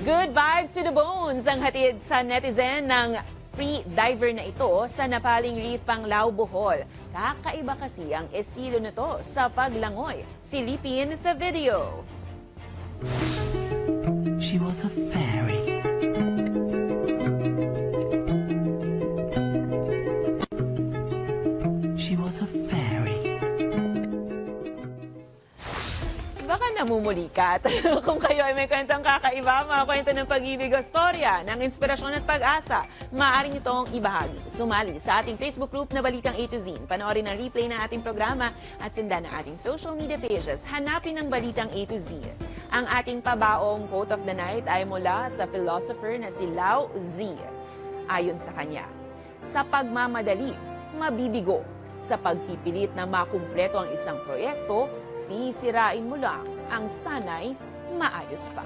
Good vibes to the bones ang hatid sa netizen ng free diver na ito sa Napaling Reef, Panglao, Bohol. Kakaiba kasi ang estilo nito sa paglangoy. Silipin sa video. She was a fairy. She was a fairy. Baka namumulikat. Kung kayo ay may kwentong kakaiba, mga kwento ng pag-ibig o storya, ng inspirasyon at pag-asa, maaari nyo itong ibahagi. Sumali sa ating Facebook group na Balitang A to Z. Panoorin ang replay ng ating programa at sundan ang ating social media pages. Hanapin ang Balitang A to Z. Ang ating pabaong quote of the night ay mula sa philosopher na si Lao Tzu. Ayon sa kanya, sa pagmamadali, mabibigo. Sa pagpipilit na makumpleto ang isang proyekto, sisirain mo lang ang sana'y maayos pa.